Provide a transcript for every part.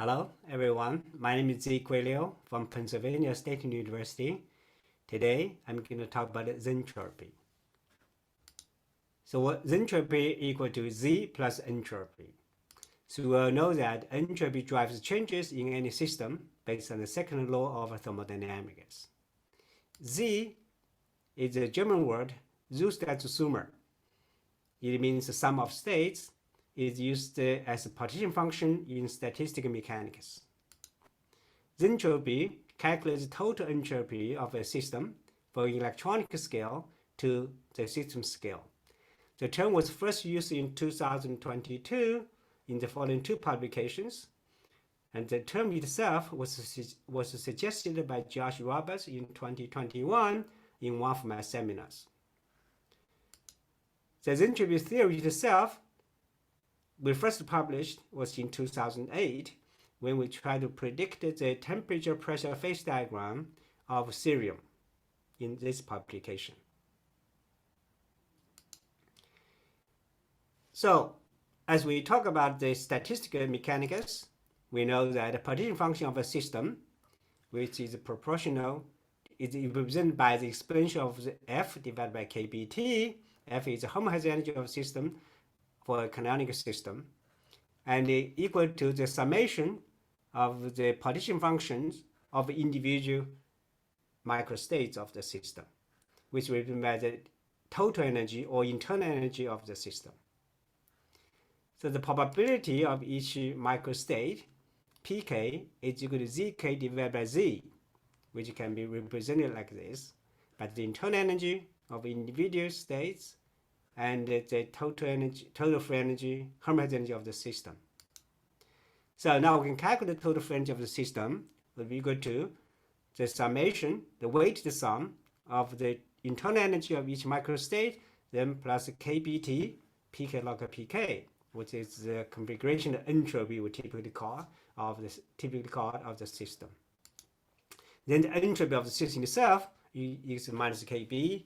Hello, everyone. My name is Liu from Pennsylvania State University. Today, I'm going to talk about Zentropy. So what Zentropy equal to Z plus entropy. So we'll know that entropy drives changes in any system based on the second law of thermodynamics. Z is a German word, Zustandssumme. It means the sum of states. Is used as a partition function in statistical mechanics. Zentropy calculates total entropy of a system from electronic scale to the system scale. The term was first used in 2022 in the following two publications, and the term itself was suggested by Josh Roberts in 2021 in one of my seminars. The Zentropy theory itself we first published was in 2008 when we tried to predict the temperature pressure phase diagram of cerium in this publication. So as we talk about the statistical mechanics, we know that the partition function of a system, which is proportional, is represented by the exponential of the F divided by kBt. F is the homogeneity of a system for a canonical system, and equal to the summation of the partition functions of individual microstates of the system, which represent by the total energy or internal energy of the system. So the probability of each microstate, pk, is equal to zk divided by z, which can be represented like this, by the internal energy of individual states and the total free energy, homogeneity of the system. So now we can calculate the total free energy of the system will be equal to the summation, the weighted sum of the internal energy of each microstate, then plus kBt, pk log pk, which is the configuration entropy we typically call of the system. Then the entropy of the system itself is minus kb,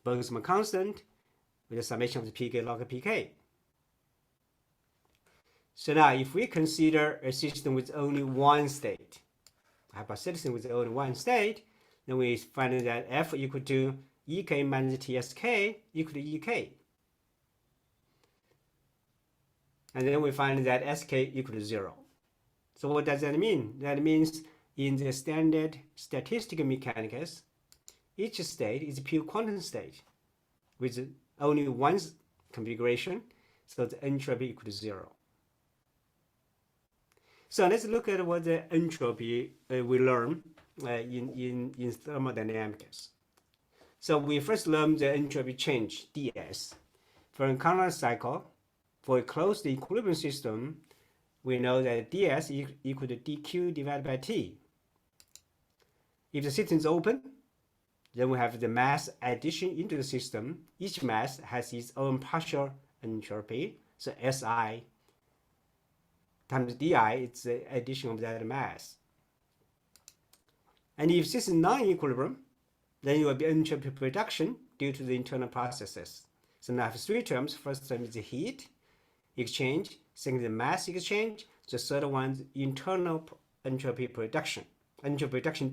Boltzmann constant, with the summation of the pk log pk. So now if we consider a system with only one state, hypothesis with only one state, then we find that F equal to Ek minus Tsk equal to Ek. And then we find that Sk equal to 0. So what does that mean? That means in the standard statistical mechanics, each state is a pure quantum state with only one configuration, so the entropy equal to 0. So let's look at what the entropy we learn in thermodynamics. So we first learned the entropy change, ds. For a Carnot cycle, for a closed equilibrium system, we know that ds equal to dq divided by t. If the system is open, then we have the mass addition into the system. Each mass has its own partial entropy, so Si times di, it's the addition of that mass. And if this is non-equilibrium, then it will be entropy production due to the internal processes. So now I have three terms. First term is the heat exchange, second the mass exchange, the third one is internal entropy production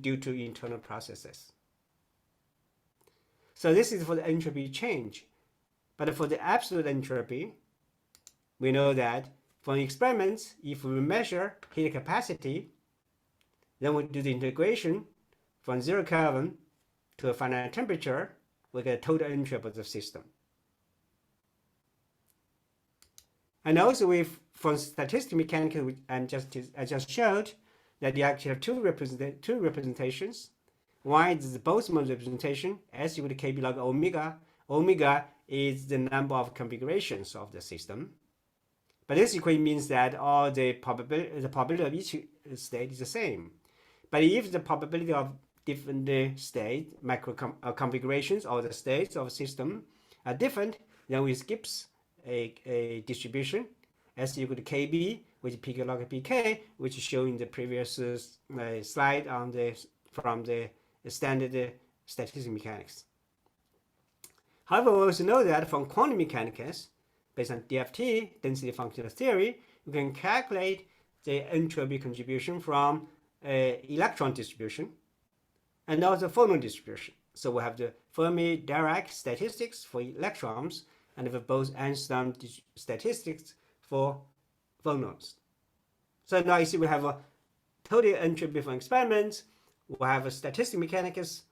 due to internal processes. So this is for the entropy change. But for the absolute entropy, we know that from experiments, if we measure heat capacity, then we do the integration from 0 Kelvin to a finite temperature, we get a total entropy of the system. And also from statistical mechanics, I just showed that you actually have two representations. One is the Boltzmann representation, S equal to kb log omega. Omega is the number of configurations of the system. But this equation means that all the probability of each state is the same. But if the probability of different state configurations or the states of a system are different, then we skip a distribution S equal to kb, which is pk log pk, which is shown in the previous slide from the standard statistical mechanics. However, we also know that from quantum mechanics, based on DFT, density functional theory, we can calculate the entropy contribution from electron distribution and also phonon distribution. So we have the Fermi-Dirac statistics for electrons and we have both Einstein statistics for phonons. So now you see we have a total entropy for experiments. We have a statistical mechanics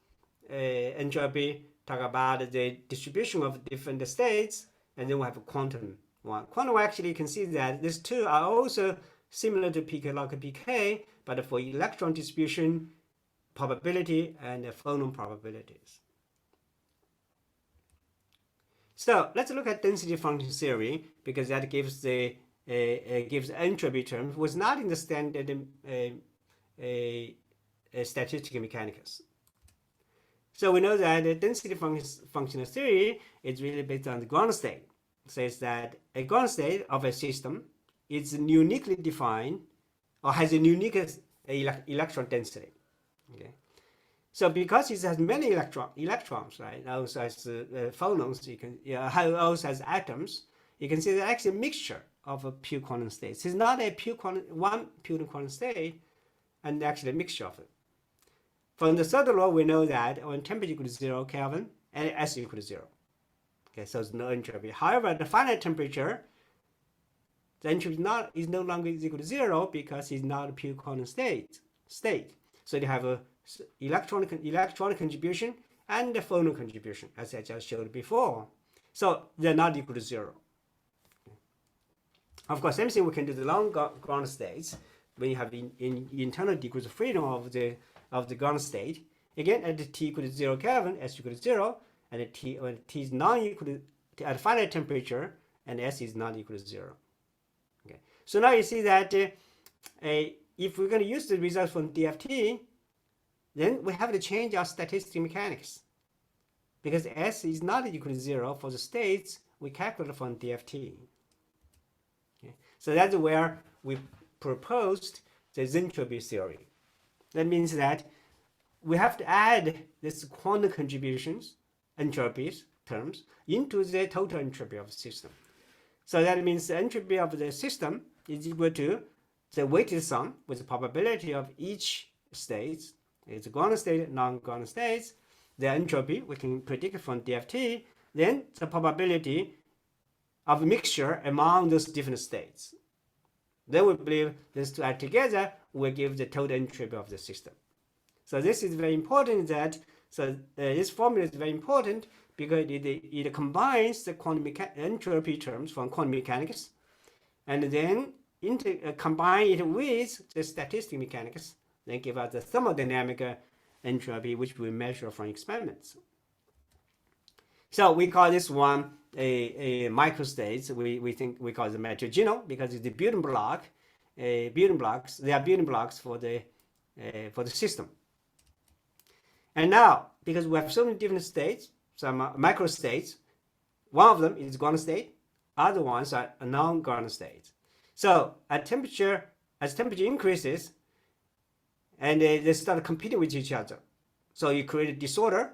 entropy, talk about the distribution of different states, and then we have a quantum one. Quantum actually you can see that these two are also similar to pk log pk, but for electron distribution probability and phonon probabilities. So let's look at density function theory because that gives the gives entropy term was not in the standard statistical mechanics. So we know that the density functional theory is really based on the ground state. It says that a ground state of a system is uniquely defined or has a unique electron density. Okay. So because it has many electrons, right? Also has phonons, you can also has atoms. You can see that actually a mixture of a pure quantum states. It's not a pure quantum, one pure quantum state, and actually a mixture of it. From the third law, we know that when temperature equals 0 Kelvin and S equals 0. Okay, so it's no entropy. However, at the finite temperature, the entropy is no longer equal to 0 because it's not a pure quantum state. So you have a electronic contribution and the phonon contribution, as I just showed before. So they're not equal to 0. Of course, same thing we can do the long ground states when you have the internal degrees of freedom of the ground state. Again, at the t equal to 0 Kelvin, S equal to 0, and when t is not equal to at finite temperature, and S is not equal to 0. Okay. So now you see that if we're going to use the results from DFT, then we have to change our statistical mechanics because S is not equal to 0 for the states we calculate from DFT. Okay. So that's where we proposed the Zentropy theory. That means that we have to add this quantum contributions, entropies terms, into the total entropy of the system. So that means the entropy of the system is equal to the weighted sum with the probability of each state. It's ground state, non-ground states. The entropy we can predict from DFT, then the probability of mixture among those different states. Then we believe these two add together will give the total entropy of the system. So this is very important that, this formula is very important because it combines the quantum entropy terms from quantum mechanics and then combine it with the statistical mechanics, then give us the thermodynamic entropy which we measure from experiments. So we call this one a microstates. We call it the material because it's the building block. Building blocks. They are building blocks for the system. And now, because we have so many different states, some microstates, one of them is ground state, other ones are non-ground states. So as temperature increases, and they start competing with each other. So you create a disorder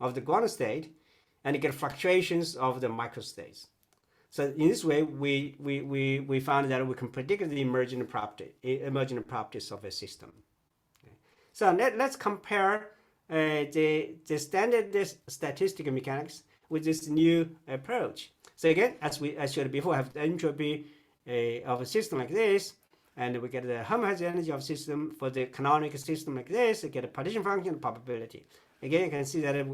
of the ground state, and you get fluctuations of the microstates. So in this way, we found that we can predict the emergent properties of a system. Okay. So let's compare the standard statistical mechanics with this new approach. So again, as showed before, have the entropy of a system like this, and we get the homogeneous energy of system for the canonical system like this. We get a partition function probability. Again, you can see that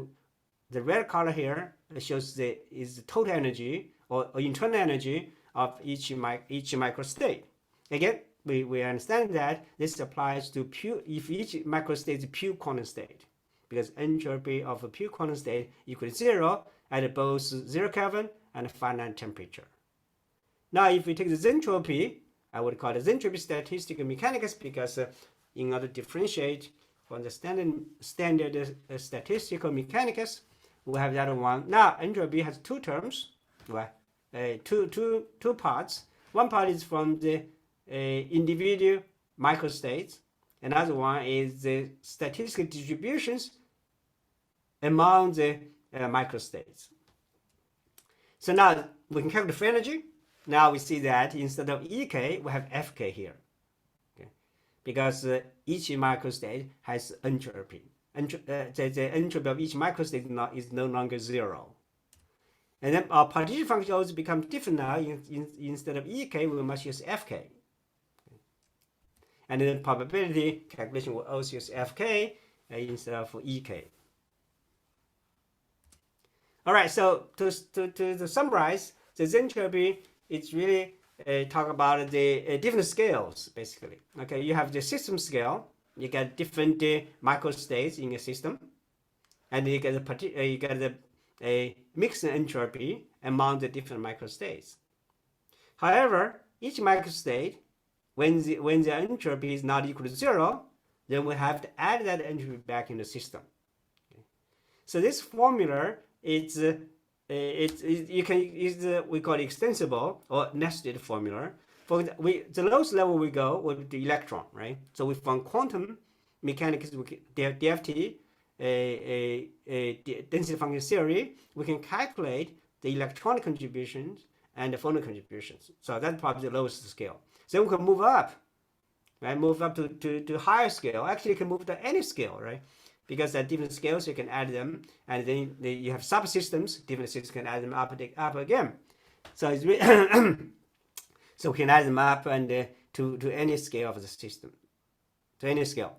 the red color here shows the total energy or internal energy of each microstate. Again, we understand that this applies to if each microstate is a pure quantum state, because entropy of a pure quantum state equals 0 at both 0 Kelvin and finite temperature. Now, if we take the Zentropy, I would call it Zentropy statistical mechanics because in order to differentiate from the standard statistical mechanics, we have that one. Now, entropy has two terms, two parts. One part is from the individual microstates. Another one is the statistical distributions among the microstates. So now we can calculate free energy. Now we see that instead of EK, we have FK here. because each microstate has entropy. The entropy of each microstate is no longer zero. And then our partition function also becomes different now. Instead of EK, we must use FK. And then probability calculation will also use FK instead of EK. All right, so to summarize, the Zentropy, it's really talk about the different scales, basically. Okay, you have the system scale. You get different microstates in a system, and you get a mixed entropy among the different microstates. However, each microstate, when the entropy is not equal to zero, then we have to add that entropy back in the system. Okay. So this formula is we call it extensible or nested formula. For the lowest level we go with the electron, right? So we found quantum mechanics, DFT, density function theory, we can calculate the electronic contributions and the photon contributions. So that's probably the lowest scale. Then we can move up, right? Move up to higher scale. Actually, you can move to any scale, right? Because at different scales, you can add them, and then you have subsystems. Different systems can add them up again. So it's really so we can add them up and to any scale of the system, to any scale.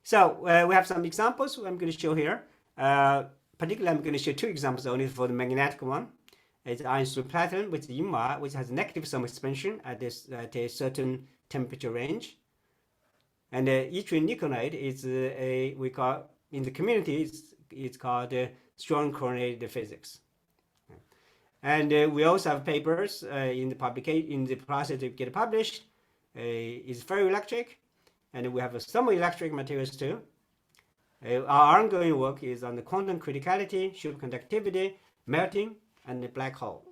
So we have some examples I'm going to show here. Particularly, I'm going to show two examples only for the magnetic one. It's iron through platinum with IMA, which has negative thermal expansion at a certain temperature range. And yttrium niconate is we call in the community it's called strong correlated physics. And we also have papers in the process to get published. It's ferroelectric, and we have thermoelectric materials too. Our ongoing work is on the quantum criticality, superconductivity, melting, and the black hole.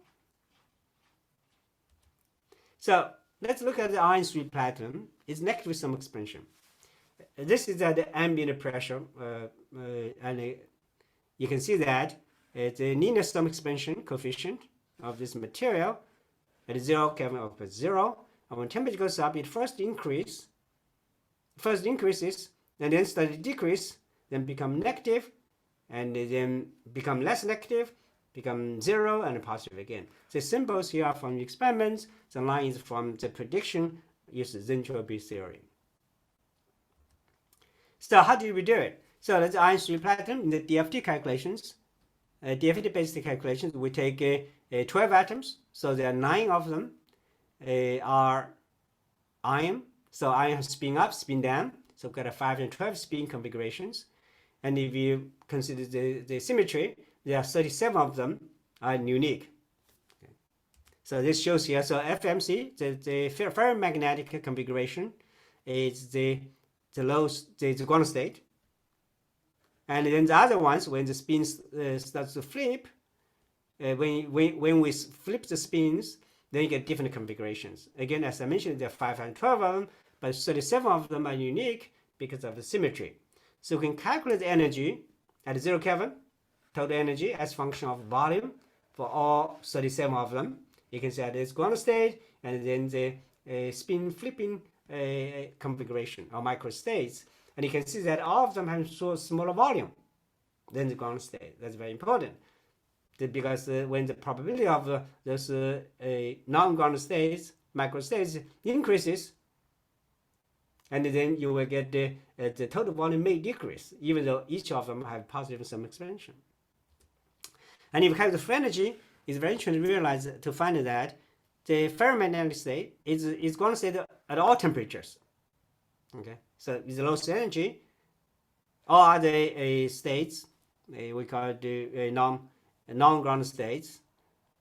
So let's look at the iron 3 platinum. It's negative thermal expansion. This is at the ambient pressure, and you can see that it's a linear thermal expansion coefficient of this material at 0 Kelvin up at 0. And when temperature goes up, it first increases, and then starts to decrease, then become negative, and then become less negative, become 0 and positive again. The symbols here are from the experiments. The line is from the prediction using Zentropy theory. So how do we do it? So that's iron 3 platinum in the DFT calculations. DFT-based calculations, we take 12 atoms. So there are 9 of them are iron. So iron has spin up, spin down. So we've got a 5 and 12 spin configurations. And if you consider the symmetry, there are 37 of them are unique. Okay. So this shows here, so FMC, the ferromagnetic configuration, is the ground state. And then the other ones, when the spins starts to flip, when we flip the spins, then you get different configurations. Again, as I mentioned, there are 5 and 12 of them, but 37 of them are unique because of the symmetry. So we can calculate the energy at 0 Kelvin, total energy as function of volume for all 37 of them. You can see that it's ground state, and then the spin flipping configuration or microstates. And you can see that all of them have so smaller volume than the ground state. That's very important. Because when the probability of those non-ground states, microstates, increases, and then you will get the total volume may decrease, even though each of them have positive thermal expansion. And if you have the free energy, it's very interesting to realize to find that the ferromagnetic state is ground state at all temperatures. Okay, so it's the lowest energy. All other states, we call it the non-ground states,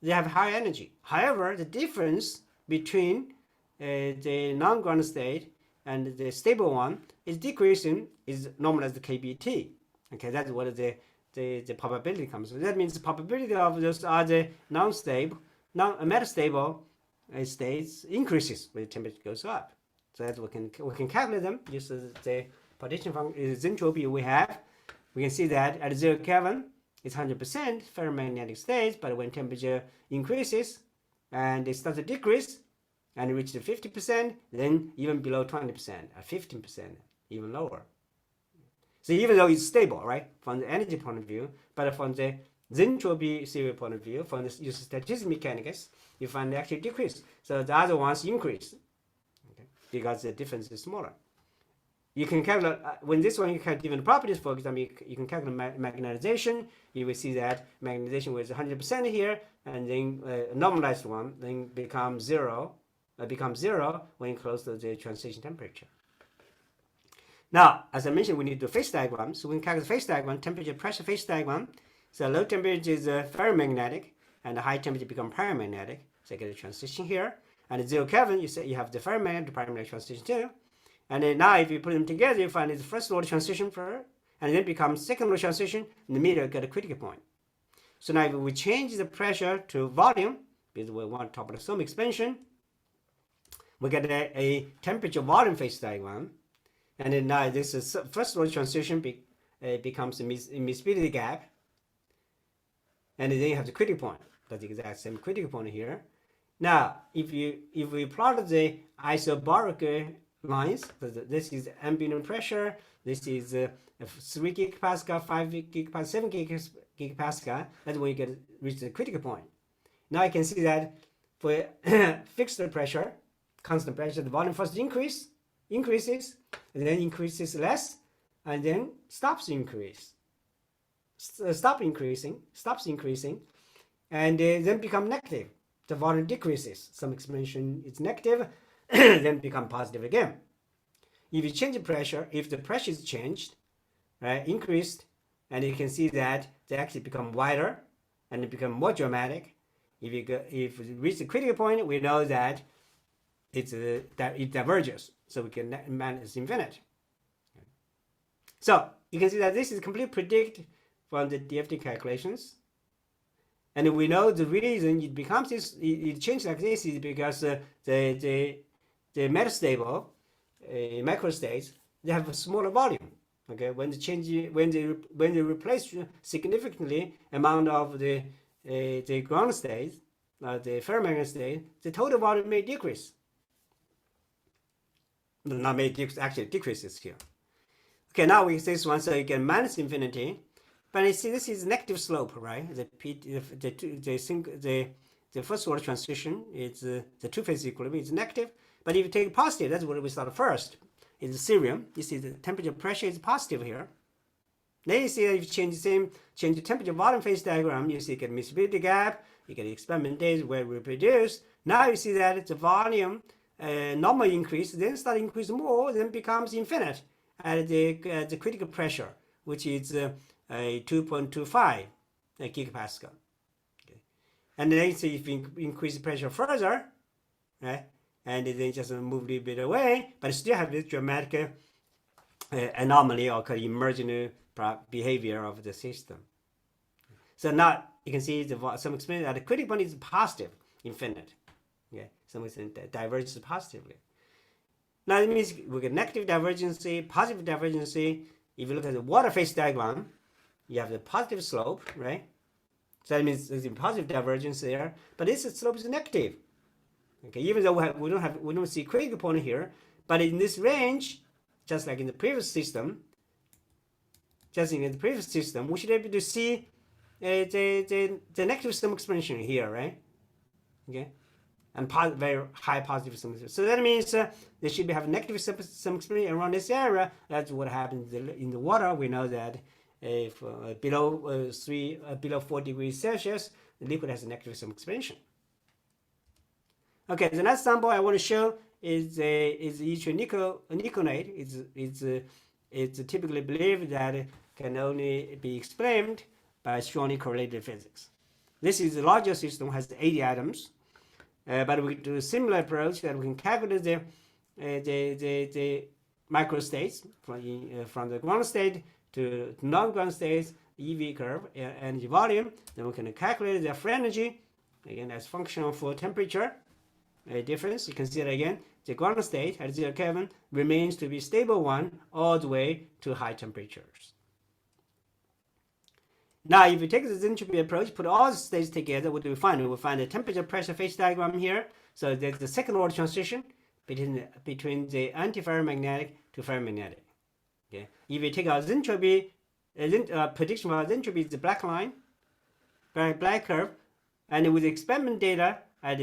they have high energy. However, the difference between the non-ground state and the stable one is decreasing, is known as the KBT. Okay, that's what the probability comes from. That means the probability of those other non-stable, metastable states increases when the temperature goes up. So that we can calculate them using the partition function, Zentropy we have. We can see that at 0 Kelvin, it's 100% ferromagnetic states, but when temperature increases and it starts to decrease, and reach the 50%, then even below 20%, 15%, even lower. So even though it's stable, right, from the energy point of view, but from the Zentropy theory point of view, from the use of statistical mechanics, you find they actually decrease. So the other ones increase, okay, because the difference is smaller. You can calculate, when this one you calculate different properties, for example, you can calculate magnetization. You will see that magnetization was 100% here, and then normalized one then becomes zero when close to the transition temperature. Now, as I mentioned, we need to do phase diagram. So we can calculate phase diagram, temperature, pressure phase diagram. So low temperature is ferromagnetic, and the high temperature become paramagnetic. So you get a transition here. And at 0 Kelvin, you have the ferromagnetic to paramagnetic transition too. And then now if you put them together, you find it's first order transition for, and then becomes second order transition. In the middle, get a critical point. So now if we change the pressure to volume, because we want topological expansion, we get a temperature volume phase diagram. And then now this is first order transition becomes a miscibility gap. And then you have the critical point. That's the exact same critical point here. Now, if we plot the isobaric lines, this is ambient pressure, this is 3 gigapascal, 5 gigapascal, 7 gigapascal, that's when you reach the critical point. Now you can see that for fixed pressure, constant pressure, the volume first increases, and then increases less, and then stops increasing, and then become negative. The volume decreases. Some expansion is negative, then become positive again. If you change the pressure, if the pressure is changed, right, increased, and you can see that they actually become wider and they become more dramatic. If you reach the critical point, we know that it diverges, so we can manage infinite. So you can see that this is completely predicted from the DFT calculations. And we know the reason it becomes this, it changes like this is because the metastable microstates, they have a smaller volume. Okay, when they replace significantly amount of the ground state, the ferromagnetic state, the total volume may decrease. Not may decrease, actually decreases here. Okay, now we see this one, so you can minus infinity. But you see, this is negative slope, right? The first order transition is the two-phase equilibrium is negative. But if you take positive, that's where we start first. It's serum. You see the temperature pressure is positive here. Then you see that if you change the temperature volume phase diagram, you see you get miscibility gap, you get experiment days where we reproduce. Now you see that the volume normal increase, then start increase more, then becomes infinite at the critical pressure, which is 2.25 gigapascal. Okay. And then see if you increase the pressure further, right? And then just move a little bit away, but still have this dramatic anomaly or emergent behavior of the system. So now you can see some experiment that the critical point is positive, infinite. Okay, some extent diverges positively. Now it means we get negative divergency, positive divergency. If you look at the water phase diagram, you have the positive slope, right? So that means there's a positive divergence there, but this slope is negative. Okay, even though we don't see critical point here, but in this range, just like in the previous system, we should be able to see the negative sum expansion here, right? Okay, and very high positive sum expansion. So that means they should have negative sum expansion around this area. That's what happens in the water. We know that if below 4 degrees Celsius, the liquid has a negative sum expansion. Okay, the next sample I want to show is niconate. It's typically believed that it can only be explained by strongly correlated physics. This is a larger system, has 80 atoms, but we do a similar approach that we can calculate the microstates from the ground state to non-ground states, EV curve, energy volume. Then we can calculate their free energy, again as function for temperature difference. You can see it again. The ground state at 0 Kelvin remains to be stable one all the way to high temperatures. Now, if you take the Zentropy approach, put all the states together, what do we find? We will find the temperature pressure phase diagram here. So there's the second order transition between the antiferromagnetic to ferromagnetic. Okay, if you take our Zentropy prediction for Zentropy is the black line, black curve, and with experiment data at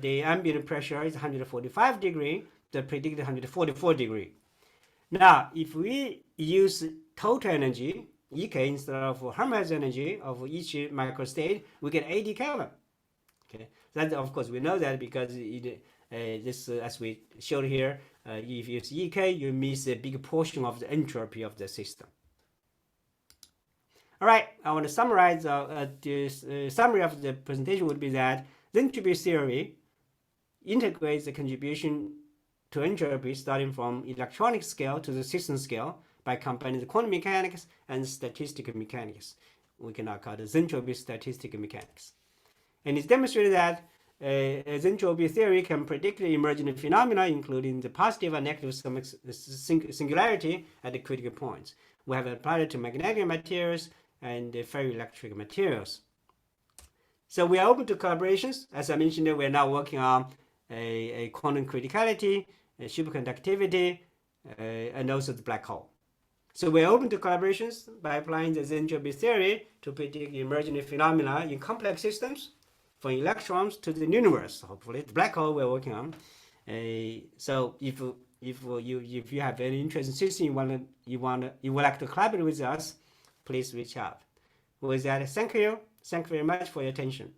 the ambient pressure is 145 degree, the predicted 144 degree. Now, if we use total energy, EK, instead of Helmholtz energy of each microstate, we get 80 Kelvin. Okay, that of course we know that because as we showed here, if you use EK, you miss a big portion of the entropy of the system. All right, I want to summarize this summary of the presentation would be that the entropy theory integrates the contribution to entropy starting from electronic scale to the system scale by combining the quantum mechanics and statistical mechanics. We can now call it Zentropy statistical mechanics. And it's demonstrated that Zentropy theory can predict the emergent phenomena, including the positive and negative singularity at the critical points. We have applied it to magnetic materials and ferroelectric materials. So we are open to collaborations. As I mentioned, we are now working on a quantum criticality, a superconductivity, and also the black hole. So we're open to collaborations by applying the Zentropy theory to predict emergent phenomena in complex systems, from electrons to the universe. Hopefully, the black hole we're working on. So if you have any interest in system, you would like to collaborate with us, please reach out. With that, thank you very much for your attention.